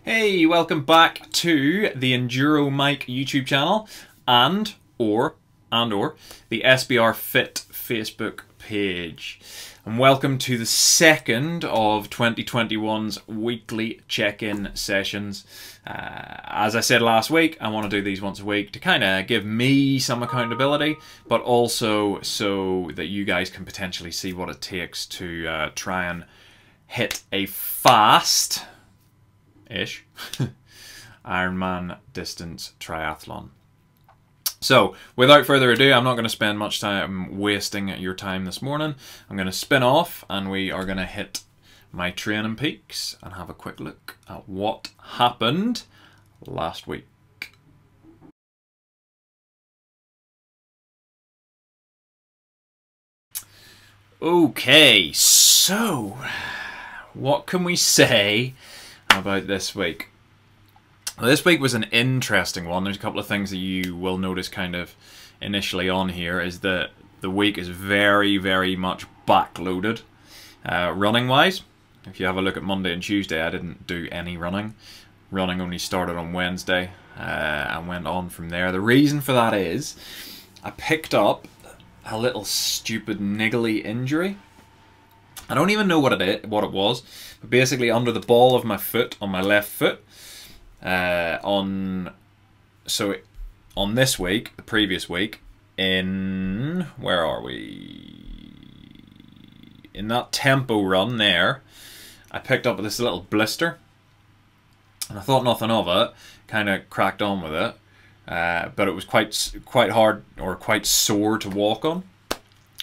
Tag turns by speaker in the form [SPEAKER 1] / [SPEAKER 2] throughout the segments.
[SPEAKER 1] Hey, welcome back to the Enduro Mike YouTube channel and or the SBR Fit Facebook page. And welcome to the second of 2021's weekly check-in sessions. As I said last week, I want to do these once a week to kind of give me some accountability, but also so that you guys can potentially see what it takes to try and hit a fast-ish Ironman distance triathlon. So, without further ado, I'm not going to spend much time wasting your time this morning. I'm going to spin off and we are going to hit my training peaks and have a quick look at what happened last week. Okay, so what can we say about this week? Well, this week was an interesting one. There's a couple of things that you will notice kind of initially on here is that the week is very, very much backloaded running wise. If you have a look at Monday and Tuesday, I didn't do any running. Running only started on Wednesday and went on from there. The reason for that is I picked up a little stupid niggly injury. I don't even know what it was, but basically under the ball of my foot, on my left foot, on this week, the previous week, where are we? In that tempo run there, I picked up this little blister, and I thought nothing of it. Kind of cracked on with it, but it was quite hard or quite sore to walk on.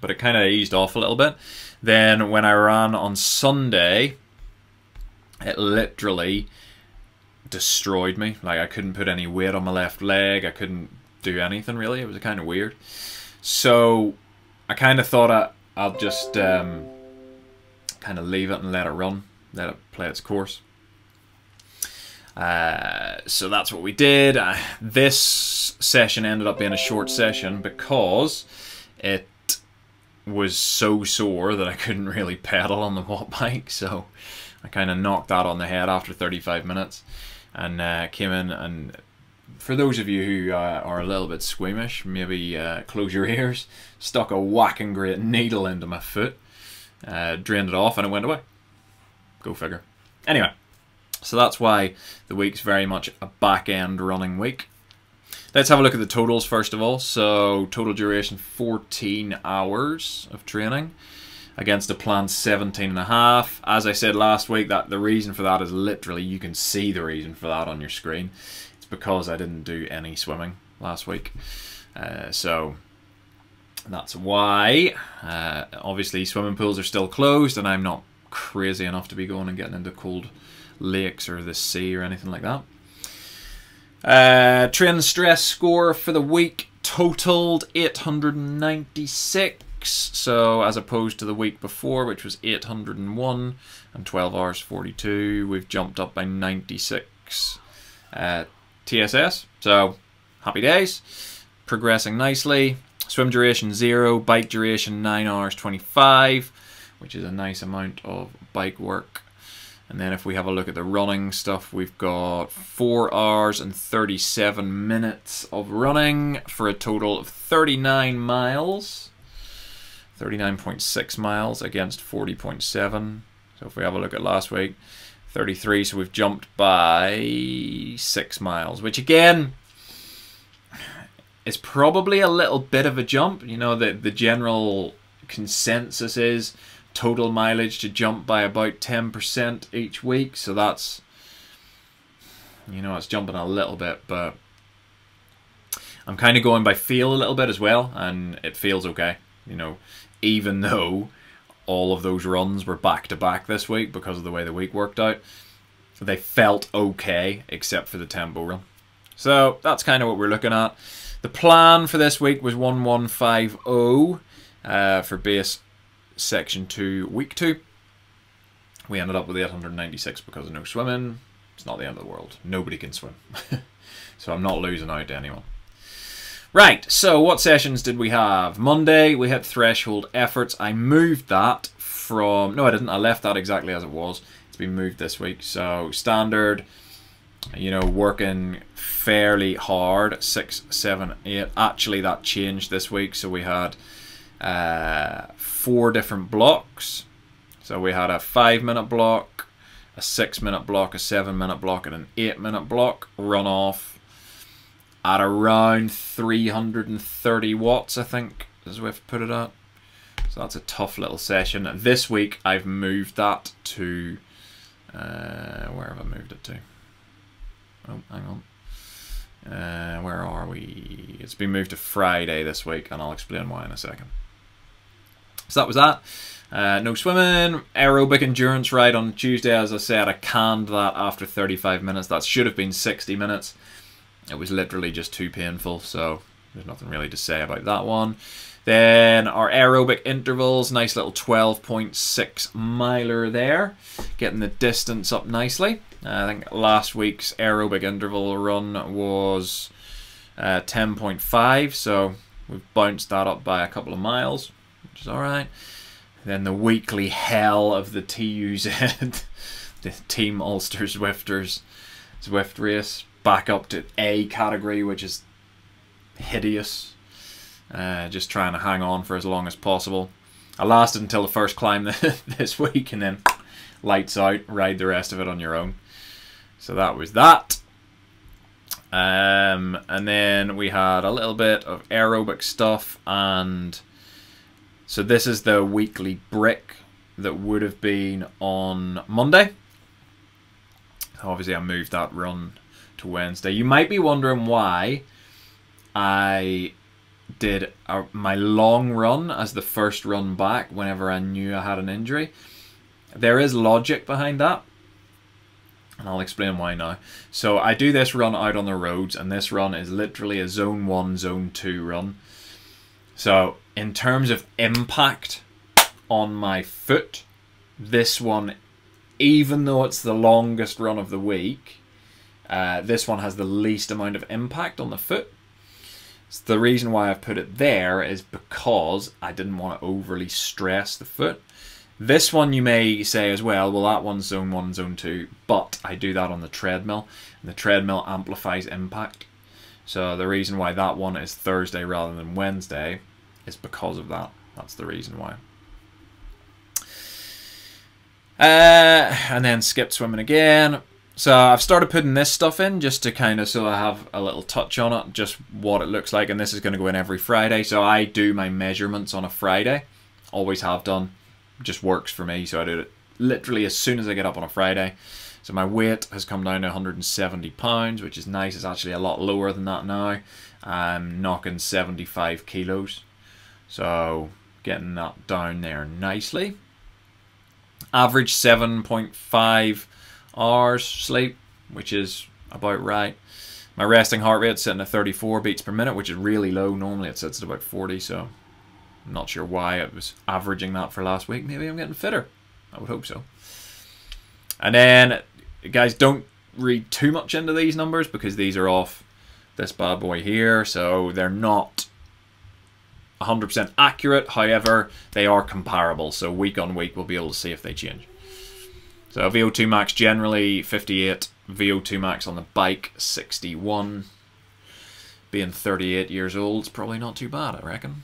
[SPEAKER 1] But it kind of eased off a little bit. Then when I ran on Sunday, it literally destroyed me. Like, I couldn't put any weight on my left leg. I couldn't do anything really. It was kind of weird. So I kind of thought I'll just kind of leave it and let it run, let it play its course. So that's what we did. This session ended up being a short session because it was so sore that I couldn't really pedal on the watt bike. So I kind of knocked that on the head after 35 minutes and came in, and for those of you who are a little bit squeamish, maybe close your ears, stuck a whacking great needle into my foot, drained it off, and it went away. Go figure. Anyway, so that's why the week's very much a back-end running week. Let's have a look at the totals first of all. So total duration 14 hours of training against a planned 17.5. As I said last week, that the reason for that is literally, you can see the reason for that on your screen. It's because I didn't do any swimming last week. So that's why. Obviously swimming pools are still closed and I'm not crazy enough to be going and getting into cold lakes or the sea or anything like that. Training stress score for the week totaled 896. So as opposed to the week before, which was 801 and 12 hours 42, we've jumped up by 96 TSS. So happy days, progressing nicely. Swim duration 0, bike duration 9 hours 25, which is a nice amount of bike work. And then if we have a look at the running stuff, we've got 4 hours and 37 minutes of running for a total of 39 miles. 39.6 miles against 40.7. So if we have a look at last week, 33, so we've jumped by 6 miles, which again is probably a little bit of a jump. You know, the general consensus is total mileage to jump by about 10% each week. So that's, you know, it's jumping a little bit, but I'm kind of going by feel a little bit as well, and it feels okay. You know, even though all of those runs were back-to-back this week because of the way the week worked out, they felt okay except for the tempo run. So that's kind of what we're looking at. The plan for this week was 1150 for base section 2 week 2. We ended up with 896 because of no swimming. It's not the end of the world. Nobody can swim. So I'm not losing out to anyone. Right, so what sessions did we have? Monday, we had threshold efforts. I moved that from... No, I didn't. I left that exactly as it was. It's been moved this week. So standard you know, working fairly hard. 6, 7, 8. Actually, that changed this week. So we had 4 different blocks. So we had a 5-minute block, a 6-minute block, a 7-minute block, and an 8-minute block run off at around 330 watts, I think, as we've put it at. So that's a tough little session. This week I've moved that to, where have I moved it to? Oh, hang on. Where are we? It's been moved to Friday this week, and I'll explain why in a second. So that was that. No swimming, aerobic endurance ride on Tuesday. As I said, I canned that after 35 minutes. That should have been 60 minutes. It was literally just too painful, so there's nothing really to say about that one. Then our aerobic intervals, nice little 12.6 miler there, getting the distance up nicely. I think last week's aerobic interval run was 10.5, so we've bounced that up by a couple of miles, which is all right. Then the weekly hell of the TUZ, the Team Ulster Zwifters Zwift race, back up to A category, which is hideous. Just trying to hang on for as long as possible. I lasted until the first climb this week, and then lights out, ride the rest of it on your own. So that was that. And then we had a little bit of aerobic stuff, and so this is the weekly brick that would have been on Monday. Obviously I moved that run to Wednesday. You might be wondering why I did my long run as the first run back whenever I knew I had an injury. There is logic behind that, and I'll explain why now. So I do this run out on the roads, and this run is literally a zone 1, zone 2 run. So in terms of impact on my foot, this one, even though it's the longest run of the week, this one has the least amount of impact on the foot. So the reason why I've put it there is because I didn't want to overly stress the foot. This one you may say as well, that one's zone 1, zone 2, but I do that on the treadmill, and the treadmill amplifies impact. So the reason why that one is Thursday rather than Wednesday is because of that. That's the reason why. And then skipped swimming again. So I've started putting this stuff in just to kind of, so I have a little touch on it, just what it looks like. And this is going to go in every Friday. So I do my measurements on a Friday. Always have done. Just works for me. So I do it literally as soon as I get up on a Friday. So my weight has come down to 170 pounds, which is nice. It's actually a lot lower than that now. I'm knocking 75 kilos. So getting that down there nicely. Average 7.5 hours sleep, which is about right. My resting heart rate is sitting at 34 beats per minute, which is really low. Normally it sits at about 40, so I'm not sure why it was averaging that for last week. Maybe I'm getting fitter. I would hope so. And then, guys, don't read too much into these numbers because these are off this bad boy here, so they're not 100% accurate. However, they are comparable, so week on week we'll be able to see if they change. So VO2 max generally 58, VO2 max on the bike 61. Being 38 years old is probably not too bad, I reckon.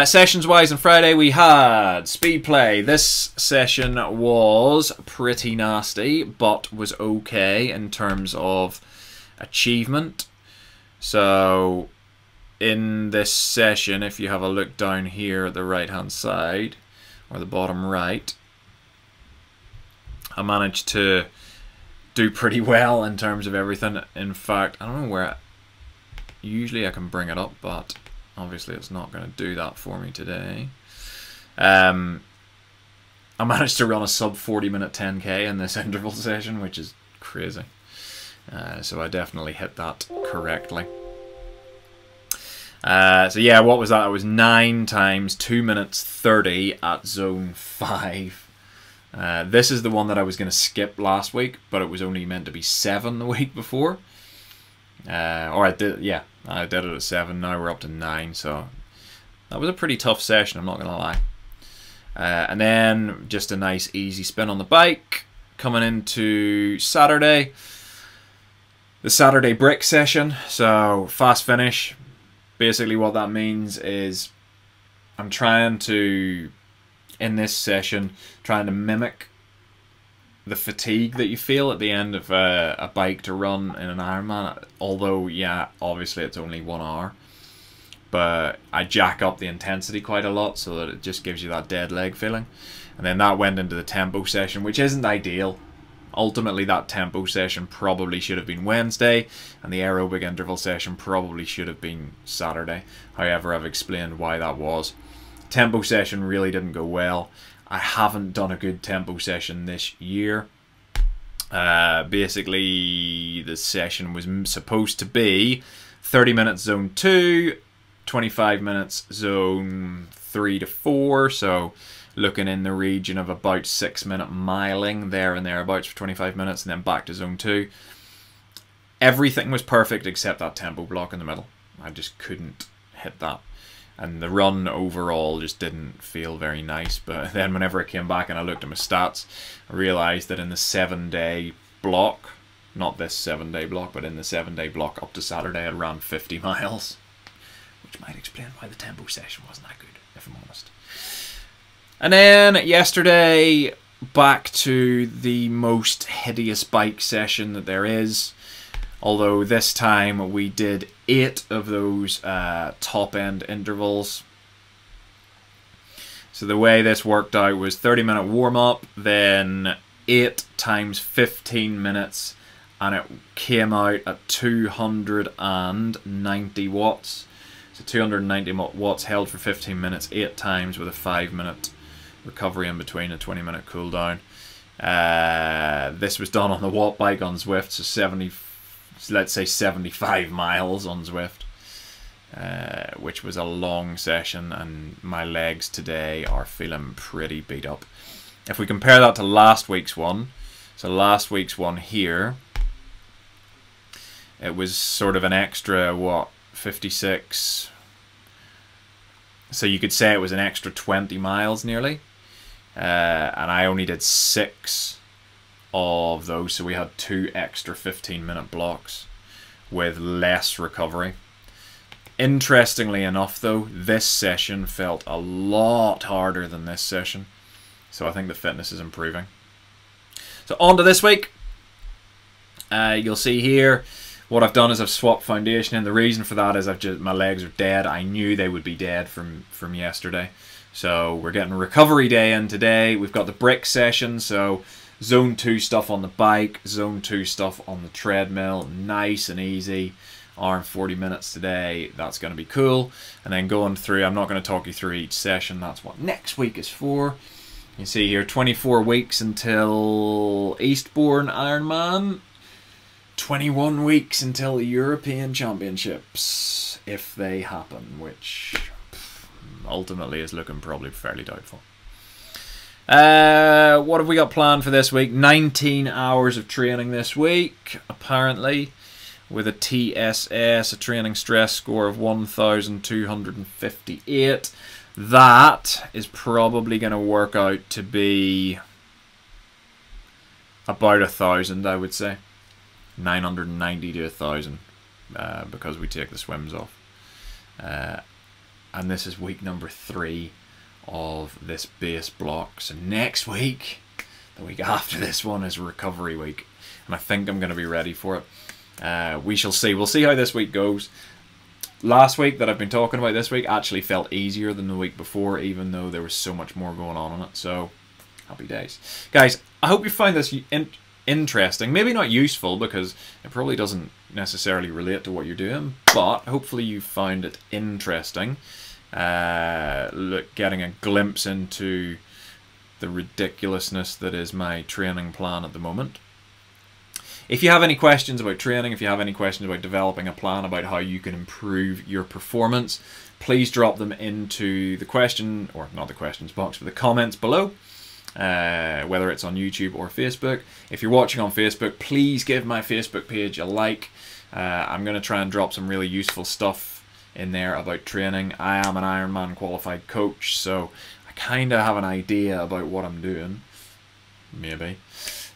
[SPEAKER 1] Sessions wise on Friday we had speed play. This session was pretty nasty, but was okay in terms of achievement. So in this session, if you have a look down here at the right hand side, or the bottom right, I managed to do pretty well in terms of everything. In fact, I don't know where, usually I can bring it up, but obviously it's not going to do that for me today. I managed to run a sub 40 minute 10k in this interval session, which is crazy. So I definitely hit that correctly. So yeah, what was that? It was 9 times 2 minutes 30 at zone 5. This is the one that I was going to skip last week, but it was only meant to be 7 the week before. Or I did, yeah, I did it at 7. Now we're up to 9, so that was a pretty tough session, I'm not going to lie. And then just a nice easy spin on the bike, coming into Saturday. The Saturday brick session, so fast finish. Basically what that means is I'm trying to, in this session, trying to mimic the fatigue that you feel at the end of a bike to run in an Ironman. Although, yeah, obviously it's only 1 hour. But I jack up the intensity quite a lot so that it just gives you that dead leg feeling. And then that went into the tempo session, which isn't ideal. Ultimately, that tempo session probably should have been Wednesday, and the aerobic interval session probably should have been Saturday. However, I've explained why that was. Tempo session really didn't go well. I haven't done a good tempo session this year. Basically, the session was supposed to be 30 minutes zone 2, 25 minutes zone 3 to 4, so looking in the region of about 6-minute miling there and thereabouts for 25 minutes, and then back to zone 2. Everything was perfect except that tempo block in the middle. I just couldn't hit that. And the run overall just didn't feel very nice. But then whenever I came back and I looked at my stats, I realised that in the 7-day block, not this 7-day block, but in the 7-day block up to Saturday, I ran 50 miles. Which might explain why the tempo session wasn't that good, if I'm honest. And then yesterday, back to the most hideous bike session that there is. Although this time we did 8 of those top end intervals. So the way this worked out was 30-minute warm up, then 8 times 15 minutes, and it came out at 290 watts. So 290 watts held for 15 minutes, 8 times with a 5-minute recovery in between, a 20-minute cool down. This was done on the watt bike on Zwift, so let's say 75 miles on Zwift, which was a long session, and my legs today are feeling pretty beat up. If we compare that to last week's one, so last week's one here, it was sort of an extra, what, 56, so you could say it was an extra 20 miles nearly. And I only did 6 of those, so we had 2 extra 15-minute blocks with less recovery. Interestingly enough though, this session felt a lot harder than this session, so I think the fitness is improving. So on to this week. You'll see here what I've done is I've swapped foundation, and the reason for that is my legs are dead. I knew they would be dead from yesterday. So we're getting recovery day in today. We've got the brick session, so zone 2 stuff on the bike, zone 2 stuff on the treadmill, nice and easy. Hour and 40 minutes today, that's going to be cool. And then going through, I'm not going to talk you through each session, that's what next week is for. You see here, 24 weeks until Eastbourne Ironman, 21 weeks until the European Championships, if they happen, which ultimately is looking probably fairly doubtful. What have we got planned for this week? 19 hours of training this week, apparently, with a TSS, a training stress score of 1,258. That is probably going to work out to be about 1,000, I would say. 990 to 1,000, because we take the swims off. And this is week number 3 of this base block. So next week, the week after this one, is recovery week, and I think I'm going to be ready for it. We shall see. We'll see how this week goes. Last week that I've been talking about this week actually felt easier than the week before, even though there was so much more going on in it. So happy days, guys. I hope you find this interesting. Maybe not useful, because it probably doesn't necessarily relate to what you're doing, but hopefully you found it interesting. Getting a glimpse into the ridiculousness that is my training plan at the moment. If you have any questions about training, if you have any questions about developing a plan about how you can improve your performance, please drop them into the question, or not the questions box, but the comments below, whether it's on YouTube or Facebook. If you're watching on Facebook, please give my Facebook page a like. I'm going to try and drop some really useful stuff in there about training. I am an Ironman qualified coach, so I kind of have an idea about what I'm doing, maybe.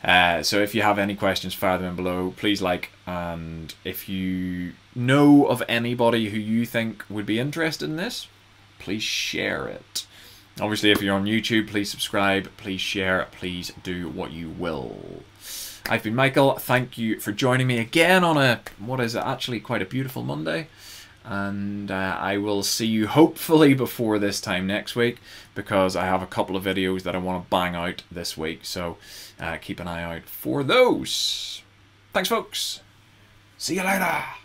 [SPEAKER 1] So if you have any questions, fire them in below. Please like, and if you know of anybody who you think would be interested in this, please share it. Obviously, if you're on YouTube, please subscribe, please share, please do what you will. I've been Michael. Thank you for joining me again on what is actually quite a beautiful Monday. And I will see you hopefully before this time next week, because I have a couple of videos that I want to bang out this week. So keep an eye out for those. Thanks, folks. See you later.